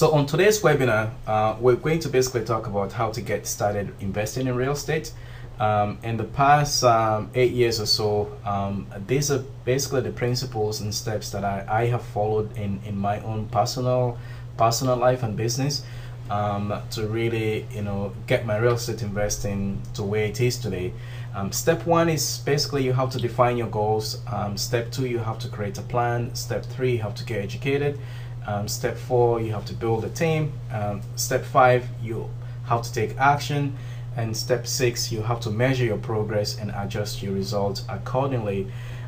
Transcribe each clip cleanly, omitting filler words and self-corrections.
So on today's webinar, we're going to basically talk about how to get started investing in real estate. In the past 8 years or so, these are basically the principles and steps that I have followed in my own personal life and business to really, get my real estate investing to where it is today. Step one is basically you have to define your goals. Step two, you have to create a plan. Step three, you have to get educated. Step four, you have to build a team. Step five, you have to take action. And step six, you have to measure your progress and adjust your results accordingly.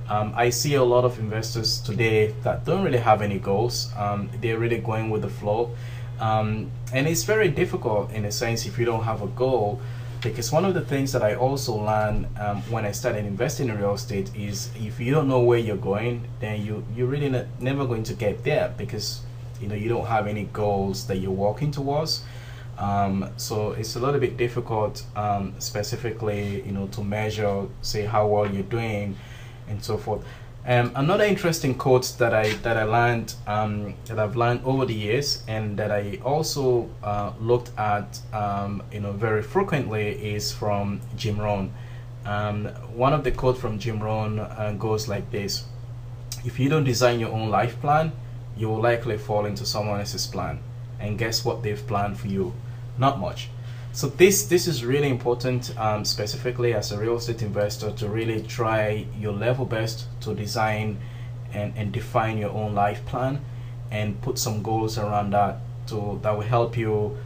I see a lot of investors today that don't really have any goals. They're really going with the flow. And it's very difficult in a sense if you don't have a goal, because one of the things that I also learned when I started investing in real estate is if you don't know where you're going, then you're really never going to get there, because you don't have any goals that you're working towards. So it's a little bit difficult specifically to measure, say, how well you're doing and so forth. Another interesting quote that I learned that I've learned over the years, and that I also looked at very frequently, is from Jim Rohn. One of the quotes from Jim Rohn goes like this: if you don't design your own life plan, you will likely fall into someone else's plan. And guess what they've planned for you? Not much. So this is really important, specifically as a real estate investor, to really try your level best to design and define your own life plan, and put some goals around that that will help you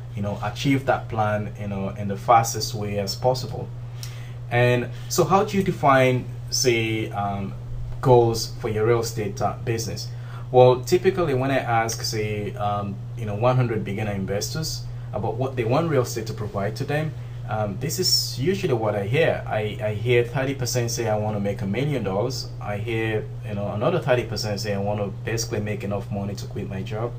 achieve that plan in the fastest way as possible. And so how do you define, say, goals for your real estate business? Well, typically when I ask, say, 100 beginner investors about what they want real estate to provide to them, this is usually what I hear. I hear 30% say I want to make $1 million. I hear another 30% say I want to basically make enough money to quit my job,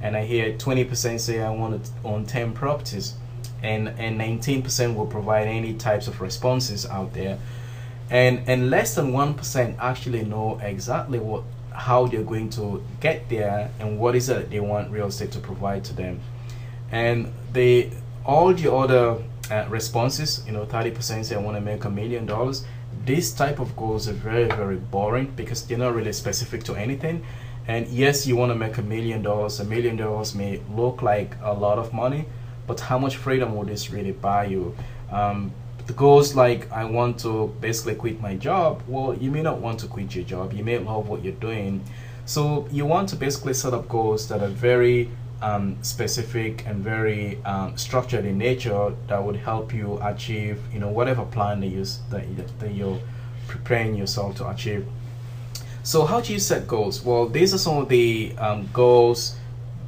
and I hear 20% say I want to own 10 properties, and 19% will provide any types of responses out there, and less than 1% actually know exactly how they're going to get there and what is it that they want real estate to provide to them. And all the other responses, 30% say I want to make $1 million. This type of goals are very, very boring, because they're not really specific to anything. And yes, you want to make $1 million. $1 million may look like a lot of money, but how much freedom will this really buy you? The goals like I want to basically quit my job, well, you may not want to quit your job. You may love what you're doing. So you want to basically set up goals that are very specific and very structured in nature, that would help you achieve whatever plan that you're preparing yourself to achieve. So how do you set goals? Well, these are some of the goals,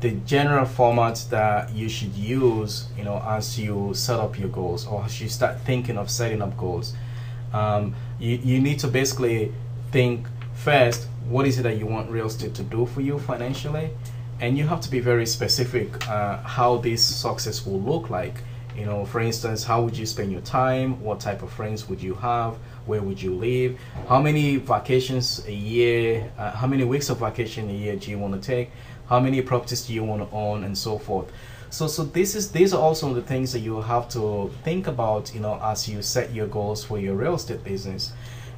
the general format that you should use as you set up your goals, or as you start thinking of setting up goals. You need to basically think first, what is it that you want real estate to do for you financially? And you have to be very specific how this success will look like. For instance, how would you spend your time? What type of friends would you have? Where would you live? How many vacations a year? How many weeks of vacation a year do you want to take? How many properties do you want to own, and so forth? So these are also the things that you have to think about, as you set your goals for your real estate business.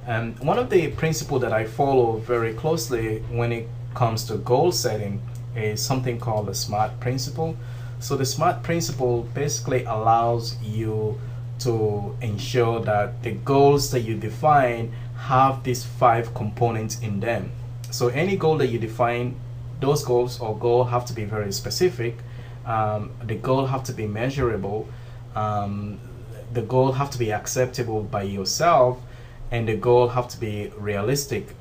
And one of the principles that I follow very closely when it comes to goal setting is something called the SMART principle. So the SMART principle basically allows you to ensure that the goals that you define have these 5 components in them. So any goal that you define, those goals or goal have to be very specific. The goal have to be measurable. The goal have to be acceptable by yourself, and the goal have to be realistic.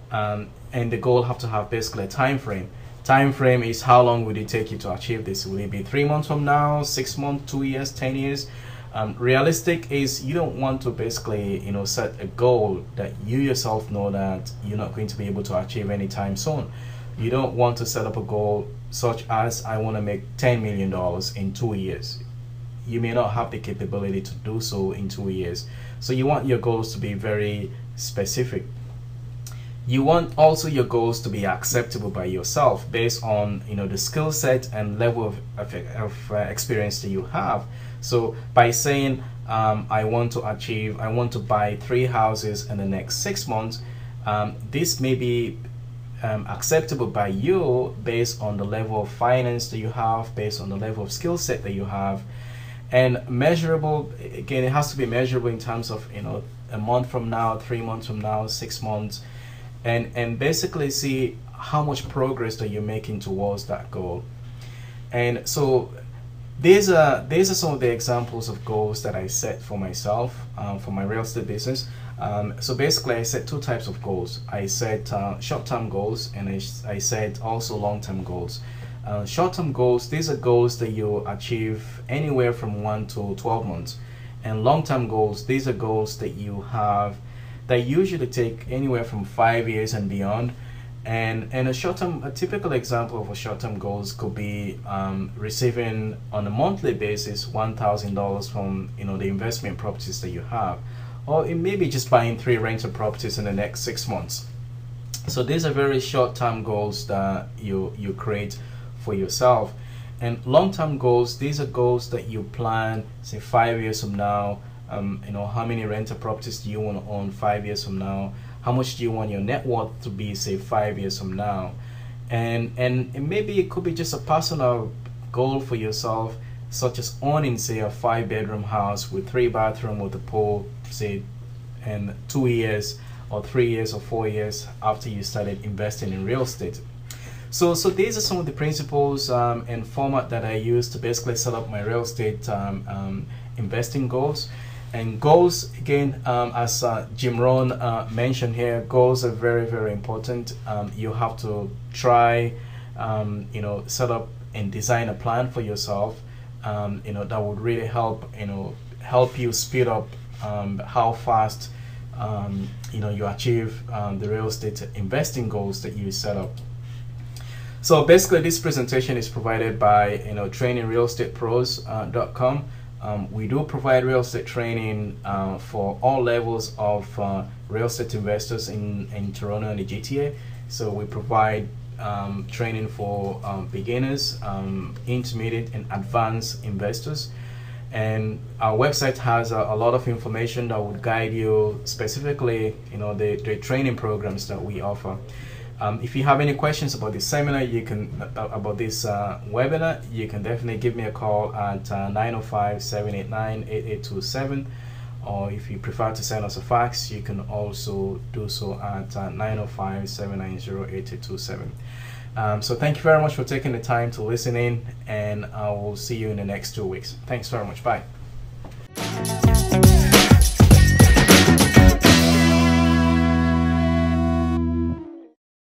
And the goal have to have basically a time frame. Time frame is how long would it take you to achieve this? Will it be 3 months from now, 6 months, 2 years, 10 years? Realistic is you don't want to basically set a goal that you yourself know that you're not going to be able to achieve anytime soon. You don't want to set up a goal such as I want to make $10 million in 2 years. You may not have the capability to do so in 2 years. So you want your goals to be very specific. You want also your goals to be acceptable by yourself based on the skill set and level of experience that you have. So by saying I want to buy 3 houses in the next 6 months, this may be acceptable by you based on the level of finance that you have, based on the level of skill set that you have, and measurable. Again, it has to be measurable in terms of a month from now, 3 months from now, 6 months, and basically see how much progress that you're making towards that goal. And so these are some of the examples of goals that I set for myself for my real estate business. So basically, I set 2 types of goals. I set short-term goals, and I set also long-term goals. Short-term goals, these are goals that you achieve anywhere from 1 to 12 months. And long-term goals, these are goals that you have that usually take anywhere from 5 years and beyond. And a typical example of a short-term goals could be receiving on a monthly basis $1,000 from the investment properties that you have, or it may be just buying 3 rental properties in the next 6 months. So these are very short-term goals that you create for yourself. And long-term goals, these are goals that you plan, say 5 years from now. How many rental properties do you want to own 5 years from now? How much do you want your net worth to be, say 5 years from now? And maybe it could be just a personal goal for yourself, such as owning, say, a 5-bedroom house with 3 bathrooms with a pool, say, in 2 years or 3 years or 4 years after you started investing in real estate. So these are some of the principles and format that I use to basically set up my real estate investing goals. And goals, again, as Jim Rohn mentioned here, goals are very, very important. You have to try, set up and design a plan for yourself, that would really help you speed up how fast, you achieve the real estate investing goals that you set up. So basically, this presentation is provided by trainingrealestatepros.com. We do provide real estate training for all levels of real estate investors in Toronto and the GTA. So we provide training for beginners, intermediate, and advanced investors. And our website has a lot of information that would guide you specifically, the training programs that we offer. If you have any questions about this seminar, about this webinar, you can definitely give me a call at 905-789-8827, or if you prefer to send us a fax, you can also do so at 905-790-8827. So thank you very much for taking the time to listen in, and I will see you in the next 2 weeks. Thanks very much. Bye.